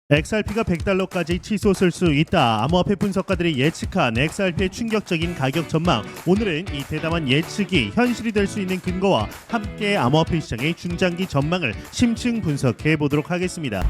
XRP가 $100까지 치솟을 수 있다. 암호화폐 분석가들이 예측한 XRP의 충격적인 가격 전망. 오늘은 이 대담한 예측이 현실이 될 수 있는 근거와 함께 암호화폐 시장의 중장기 전망을 심층 분석해 보도록 하겠습니다.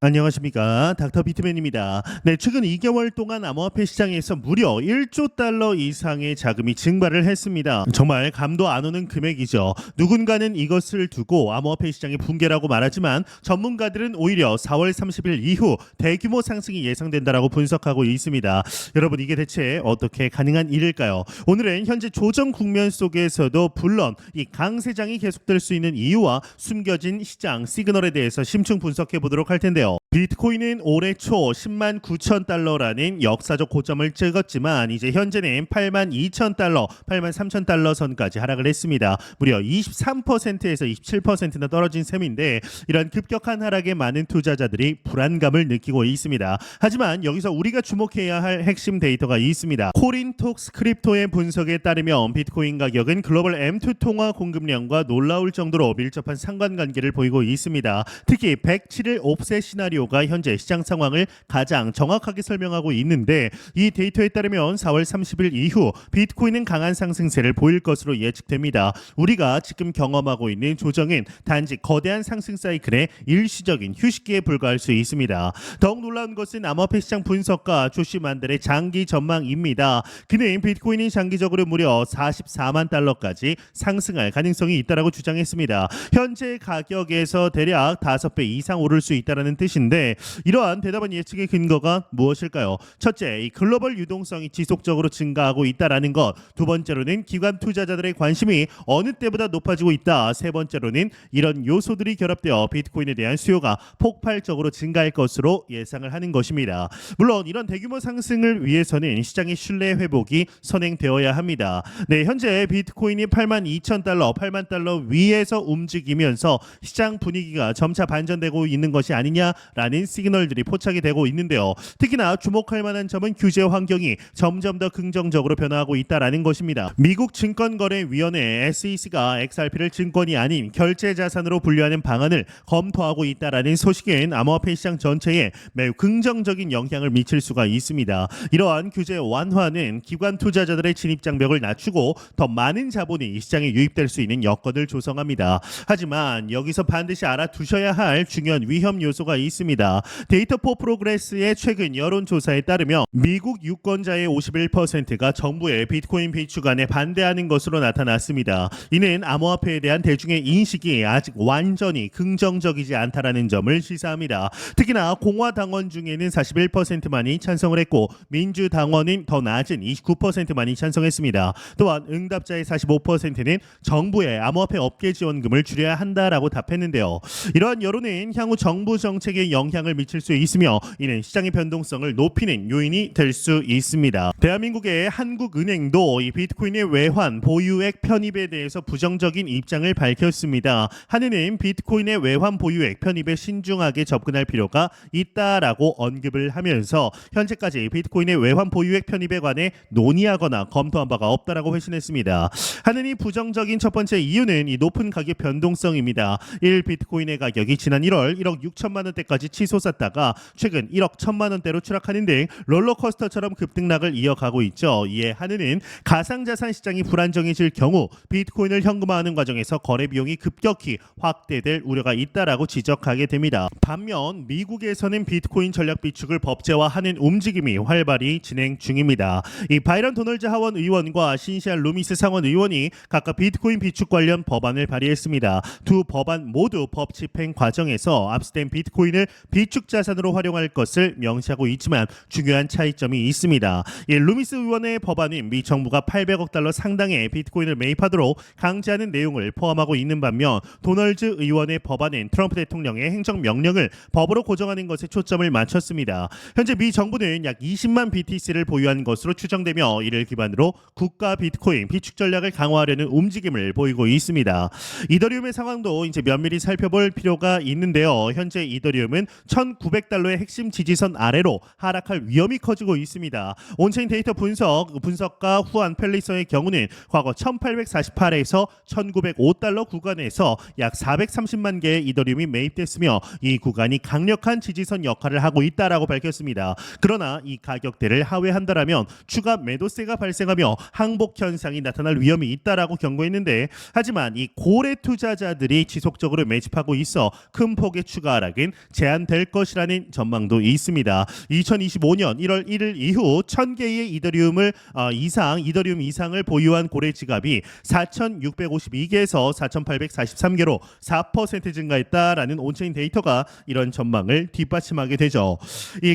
안녕하십니까, 닥터 비트맨입니다. 네, 최근 2개월 동안 암호화폐 시장에서 무려 1조 달러 이상의 자금이 증발을 했습니다. 정말 감도 안 오는 금액이죠. 누군가는 이것을 두고 암호화폐 시장의 붕괴라고 말하지만 전문가들은 오히려 4월 30일 이후 대규모 상승이 예상된다라고 분석하고 있습니다. 여러분, 이게 대체 어떻게 가능한 일일까요? 오늘은 현재 조정 국면 속에서도 물론 이 강세장이 계속될 수 있는 이유와 숨겨진 시장 시그널에 대해서 심층 분석해 보도록 할 텐데요. 비트코인은 올해 초 10만 9천 달러라는 역사적 고점을 찍었지만 이제 현재는 8만 2천 달러, 8만 3천 달러 선까지 하락을 했습니다. 무려 23%에서 27%나 떨어진 셈인데 이런 급격한 하락에 많은 투자자들이 불안감을 느끼고 있습니다. 하지만 여기서 우리가 주목해야 할 핵심 데이터가 있습니다. 코인톡스 크립토의 분석에 따르면 비트코인 가격은 글로벌 M2 통화 공급량과 놀라울 정도로 밀접한 상관관계를 보이고 있습니다. 특히 107일 옵셋 시나리오가 현재 시장 상황을 가장 정확하게 설명하고 있는데 이 데이터에 따르면 4월 30일 이후 비트코인은 강한 상승세를 보일 것으로 예측됩니다. 우리가 지금 경험하고 있는 조정은 단지 거대한 상승 사이클의 일시적인 휴식기에 불과할 수 있습니다. 더욱 놀라운 것은 암호화폐 시장 분석가 조시 만델의 장기 전망입니다. 그는 비트코인이 장기적으로 무려 44만 달러까지 상승할 가능성이 있다고 주장했습니다. 현재 가격에서 대략 5배 이상 오를 수 있다는 뜻인데 이러한 대담한 예측의 근거가 무엇일까요? 첫째, 이 글로벌 유동성이 지속적으로 증가하고 있다라는 것. 두 번째로는 기관 투자자들의 관심이 어느 때보다 높아지고 있다. 세 번째로는 이런 요소들이 결합되어 비트코인에 대한 수요가 폭발적으로 증가할 것으로 예상을 하는 것입니다. 물론 이런 대규모 상승을 위해서는 시장의 신뢰 회복이 선행되어야 합니다. 네, 현재 비트코인이 8만 2천 달러, 8만 달러 위에서 움직이면서 시장 분위기가 점차 반전되고 있는 것이 아니냐라는 시그널들이 포착이 되고 있는데요. 특히나 주목할 만한 점은 규제 환경이 점점 더 긍정적으로 변화하고 있다라는 것입니다. 미국 증권거래위원회 SEC가 XRP를 증권이 아닌 결제자산으로 분류하는 방안을 검토하고 있다라는 소식은 암호화폐 시장 전체에 매우 긍정적인 영향을 미칠 수가 있습니다. 이러한 규제 완화는 기관 투자자들의 진입 장벽을 낮추고 더 많은 자본이 시장에 유입될 수 있는 여건을 조성합니다. 하지만 여기서 반드시 알아두셔야 할 중요한 위험 요소가 있습니다. 데이터 포 프로그레스의 최근 여론조사에 따르면 미국 유권자의 51%가 정부의 비트코인 비축안에 반대하는 것으로 나타났습니다. 이는 암호화폐에 대한 대중의 인식이 아직 완전히 긍정적이지 않다라는 점을 시사합니다. 특히나 공화당원 중에는 41%만이 찬성을 했고 민주당원은 더 낮은 29%만이 찬성했습니다. 또한 응답자의 45%는 정부의 암호화폐 업계 지원금을 줄여야 한다라고 답했는데요. 이러한 여론은 향후 정부 정책에 영향을 미칠 수 있으며 이는 시장의 변동성을 높이는 요인이 될 수 있습니다. 대한민국의 한국은행도 이 비트코인의 외환 보유액 편입에 대해서 부정적인 입장을 밝혔습니다. 한은은 비트코인의 외환 보유액 편입에 신중하게 접근할 필요가 있다라고 언급을 하면서 현재까지 비트코인의 외환 보유액 편입에 관해 논의하거나 검토한 바가 없다라고 회신했습니다. 한은이 부정적인 첫 번째 이유는 이 높은 가격 변동성입니다. 1 비트코인의 가격이 지난 1월 1억 6천만 원대까지 치솟았다가 최근 1억 1천만 원대로 추락하는 등 롤러코스터처럼 급등락을 이어가고 있죠. 이에 한은은 가상자산 시장이 불안정해질 경우 비트코인을 현금화하는 과정에서 거래 비용이 급격히 확대될 우려가 있다라고 지적하게 됩니다. 반면 미국에서는 비트코인 전략 비축을 법제화하는 움직임이 활발히 진행 중입니다. 이 바이런 도널즈 하원 의원과 신시안 루미스 상원 의원이 각각 비트코인 비축 관련 법안을 발의했습니다. 두 법안 모두 법 집행 과정에서 압수된 비트코인을 비축 자산으로 활용할 것을 명시하고 있지만 중요한 차이점이 있습니다. 루미스 의원의 법안은 미 정부가 800억 달러 상당의 비트코인을 매입하도록 강제하는 내용을 포함하고 있는 반면 도널즈 의원의 법안은 트럼프 대통령의 행정명령을 법으로 고정하는 것에 초점을 맞췄습니다. 현재 미 정부는 약 20만 BTC를 보유한 것으로 추정되며 이를 기반으로 국가 비트코인 비축 전략을 강화하려는 움직임을 보이고 있습니다. 이더리움의 상황도 이제 면밀히 살펴볼 필요가 있는데요. 현재 이더리움은 이더리움은 1,900달러의 핵심 지지선 아래로 하락할 위험이 커지고 있습니다. 온체인 데이터 분석가 후안 펠리서의 경우는 과거 1,848에서 1,905달러 구간에서 약 430만 개의 이더리움이 매입됐으며 이 구간이 강력한 지지선 역할을 하고 있다라고 밝혔습니다. 그러나 이 가격대를 하회한다라면 추가 매도세가 발생하며 항복 현상이 나타날 위험이 있다라고 경고했는데, 하지만 이 고래 투자자들이 지속적으로 매집하고 있어 큰 폭의 추가 하락은 제한될 것이라는 전망도 있습니다. 2025년 1월 1일 이후 1,000개의 이더리움 이상을 보유한 고래 지갑이 4,652개에서 4,843개로 4% 증가했다라는 온체인 데이터가 이런 전망을 뒷받침하게 되죠.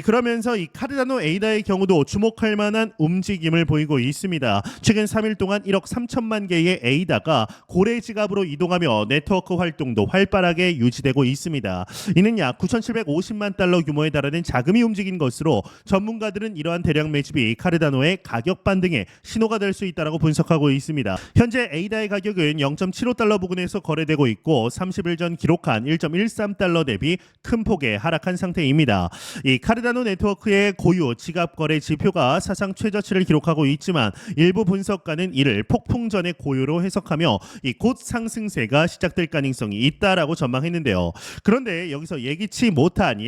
그러면서 이 카르다노 에이다의 경우도 주목할 만한 움직임을 보이고 있습니다. 최근 3일 동안 1억 3천만 개의 에이다가 고래 지갑으로 이동하며 네트워크 활동도 활발하게 유지되고 있습니다. 이는 약 9,750만 달러 규모에 달하는 자금이 움직인 것으로 전문가들은 이러한 대량 매집이 카르다노의 가격 반등에 신호가 될 수 있다고 분석하고 있습니다. 현재 에이다의 가격은 0.75달러 부근에서 거래되고 있고 30일 전 기록한 1.13달러 대비 큰 폭의 하락한 상태입니다. 이 카르다노 네트워크의 고유 지갑 거래 지표가 사상 최저치를 기록하고 있지만 일부 분석가는 이를 폭풍 전의 고유로 해석하며 곧 상승세가 시작될 가능성이 있다라고 전망했는데요. 그런데 여기서 예상치 못한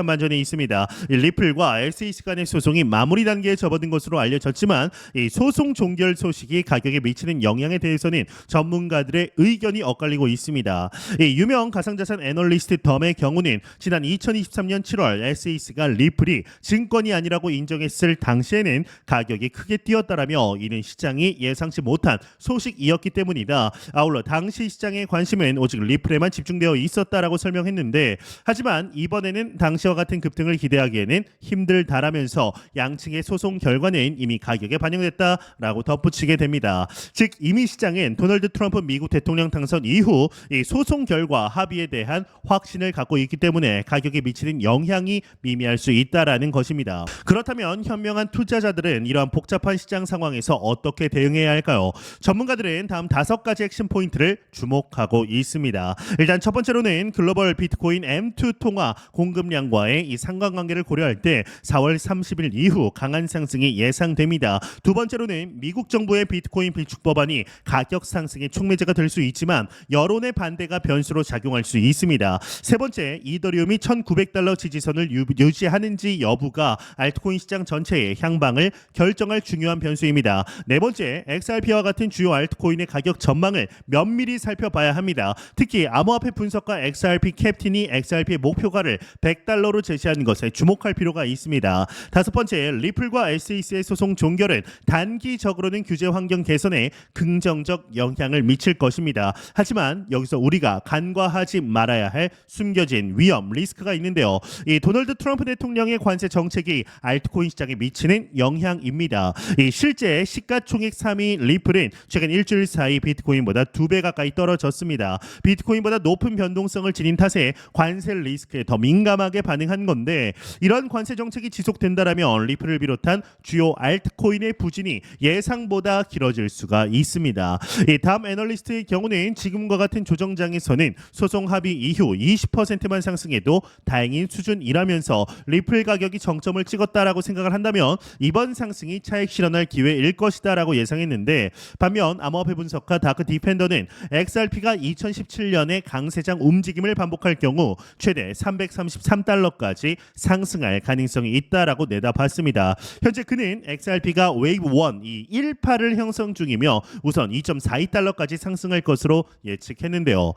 반전이 있습니다. 리플과 SEC 간의 소송이 마무리 단계에 접어든 것으로 알려졌지만 이 소송 종결 소식이 가격에 미치는 영향에 대해서는 전문가들의 의견이 엇갈리고 있습니다. 유명 가상자산 애널리스트 덤의 경우는 지난 2023년 7월 SEC가 리플이 증권이 아니라고 인정했을 당시에는 가격이 크게 뛰었다라며 이는 시장이 예상치 못한 소식이었기 때문이다. 아울러 당시 시장의 관심은 오직 리플에만 집중되어 있었다라고 설명했는데, 하지만 이번에는 당시와 같은 급등을 기대하기에는 힘들다라면서 양측의 소송 결과는 이미 가격에 반영됐다라고 덧붙이게 됩니다. 즉 이미 시장은 도널드 트럼프 미국 대통령 당선 이후 이 소송 결과 합의에 대한 확신을 갖고 있기 때문에 가격에 미치는 영향이 미미할 수 있다라는 것입니다. 그렇다면 현명한 투자자들은 이러한 복잡한 시장 상황에서 어떻게 대응해야 할까요? 전문가들은 다음 5가지 핵심 포인트를 주목하고 있습니다. 일단 첫 번째로는 글로벌 비트코인 M2 통화 공급량과의 이 상관관계를 고려할 때 4월 30일 이후 강한 상승이 예상됩니다. 두 번째로는 미국 정부의 비트코인 비축 법안이 가격 상승의 촉매제가 될 수 있지만 여론의 반대가 변수로 작용할 수 있습니다. 세 번째, 이더리움이 1,900달러 지지선을 유지하는지 여부가 알트코인 시장 전체의 향방을 결정할 중요한 변수입니다. 네 번째, XRP와 같은 주요 알트코인의 가격 전망을 면밀히 살펴봐야 합니다. 특히 암호화폐 분석가 XRP 캡틴이 XRP의 목표가를 100달러로 제시한 것에 주목할 필요가 있습니다. 다섯 번째, 리플과 SEC의 소송 종결은 단기적으로는 규제 환경 개선에 긍정적 영향을 미칠 것입니다. 하지만 여기서 우리가 간과하지 말아야 할 숨겨진 위험, 리스크가 있는데요. 이 도널드 트럼프 대통령의 관세 정책이 알트코인 시장에 미치는 영향입니다. 실제 시가총액 3위 리플은 최근 일주일 사이 비트코인보다 2배 가까이 떨어졌습니다. 비트코인보다 높은 변동성을 지닌 탓에 관세 리스크에 더 민감하게 반응한 건데, 이런 관세 정책이 지속된다라면 리플을 비롯한 주요 알트코인의 부진이 예상보다 길어질 수가 있습니다. 다음 애널리스트의 경우는 지금과 같은 조정장에서는 소송 합의 이후 20%만 상승해도 다행인 수준이라면서 리플 가격이 정점을 찍었다라고 생각을 한다면 이번 상승이 차익 실현할 기회일 것이다라고 예상했는데, 반면 암호화폐 분석가 다크 디펜더는 XRP가 2017년에 강세장 움직임을 반복할 경우 최대 333달러까지 상승할 가능성이 있다라고 내다봤습니다. 현재 그는 XRP가 웨이브 1, 1파를 형성 중이며 우선 2.42달러까지 상승할 것으로 예측했는데요.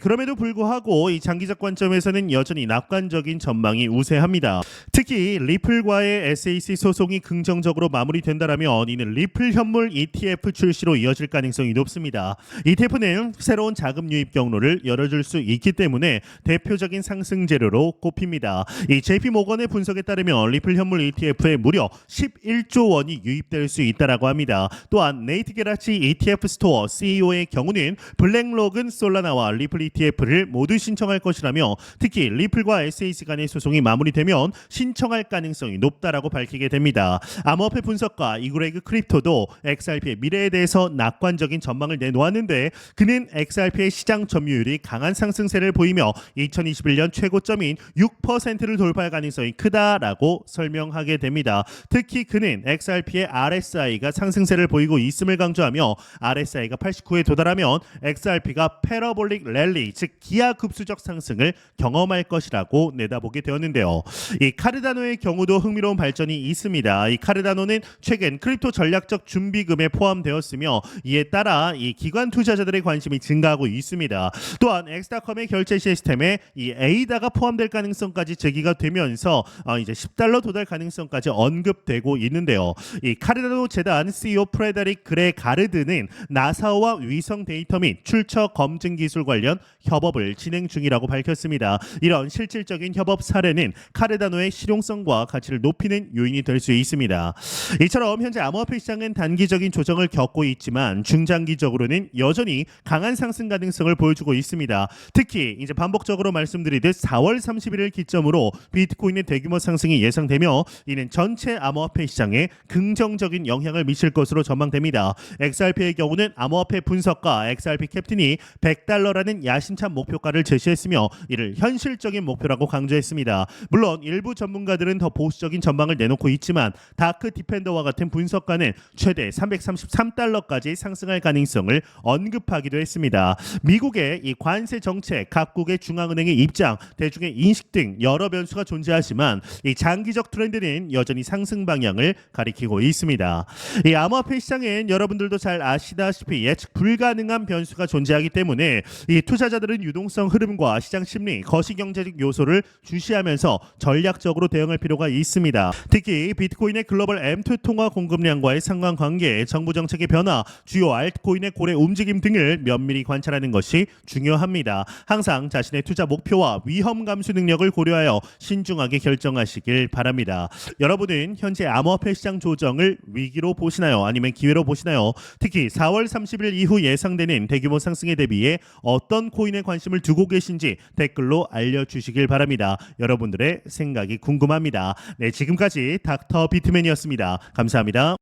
그럼에도 불구하고 이 장기적 관점에서는 여전히 낙관적인 전망이 우세합니다. 특히 리플과의 SEC 소송이 긍정적으로 마무리된다라면 이는 리플 현물 ETF 출시로 이어질 가능성이 높습니다. ETF는 새로운 자금 유입 경로를 열어줄 수 있기 때문에 대표적인 상승 재료로 꼽힙니다. 이 JP 모건의 분석에 따르면 리플 현물 ETF에 무려 11조 원이 유입될 수 있다라고 합니다. 또한 네이트 게라치 ETF 스토어 CEO의 경우는 블랙록은 솔라나와 리플 ETF를 모두 신청할 것이라며, 특히 리플과 SEC 간의 소송이 마무리되면 신청할 가능성이 높다라고 밝히게 됩니다. 암호화폐 분석가 이그레그 크립토도 XRP의 미래에 대해서 낙관적인 전망을 내놓았는데, 그는 XRP의 시장 점유율이 강한 상승세를 보이며 2021년 최고점인 6%를 돌파할 가능성이 크다라고 설명하게 됩니다. 특히 그는 XRP의 RSI가 상승세를 보이고 있음을 강조하며 RSI가 89에 도달하면 XRP가 패러볼릭 랠리, 즉 기하급수적 상승을 경험할 것이라고 내다보게 되었는데요. 이 카르다노의 경우도 흥미로운 발전이 있습니다. 이 카르다노는 최근 크립토 전략적 준비금에 포함되었으며 이에 따라 이 기관 투자자들의 관심이 증가하고 있습니다. 또한 엑스닷컴의 결제 시스템에 이 에이다가 포함될 가능성까지 제기가 되면서 이제 $10 도달 가능성까지 언급되고 있는데요. 이 카르다노 재단 CEO 프레데릭 그레가르드는 나사와 위성 데이터 및 출처 검증 기술 관련 협업을 진행 중이라고 밝혔습니다. 이런 실질적인 협업 사례는 카르다노의 실용성과 가치를 높이는 요인이 될 수 있습니다. 이처럼 현재 암호화폐 시장은 단기적인 조정을 겪고 있지만 중장기적으로는 여전히 강한 상승 가능성을 보여주고 있습니다. 특히 이제 반복적으로 말씀드리듯 4월 30일을 기점으로 비트코인의 대규모 상승이 예상되며 이는 전체 암호화폐 시장에 긍정적인 영향을 미칠 것으로 전망됩니다. XRP의 경우는 암호화폐 분석가 XRP 캡틴이 $100라는 야심찬 목표가를 제시했으며 이를 현실적인 목표라고 강조했습니다. 물론 일부 전문가들은 더 보수적인 전망을 내놓고 있지만 다크 디펜더와 같은 분석가는 최대 $333까지 상승할 가능성을 언급하기도 했습니다. 미국의 이 관세 정책, 각국의 중앙은행의 입장, 대중의 인식 등 여러 변수가 존재하지만 이 장기적 트렌드는 여전히 상승 방향을 가리키고 있습니다. 이 암호화폐 시장엔 여러분들도 잘 아시다시피 예측 불가능한 변수가 존재하기 때문에 이 투자자들은 유동성 흐름과 시장 심리, 거시경제적 요소를 주시하면서 전략적으로 대응할 필요가 있습니다. 특히 비트코인의 글로벌 M2 통화 공급량과의 상관관계, 정부 정책의 변화, 주요 알트코인의 고래 움직임 등을 면밀히 관찰하는 것이 중요합니다. 항상 자신의 투자 목표와 위험 감수 능력을 고려하여 신중하게 결정하시길 바랍니다. 여러분은 현재 암호화폐 시장 조정을 위기로 보시나요? 아니면 기회로 보시나요? 특히 4월 30일 이후 예상되는 대규모 상승에 대비해 어떤 코인에 관심을 두고 계신지 댓글로 알려주시길 바랍니다. 여러분들의 생각이 궁금합니다. 네, 지금까지 닥터 비트맨이었습니다. 감사합니다.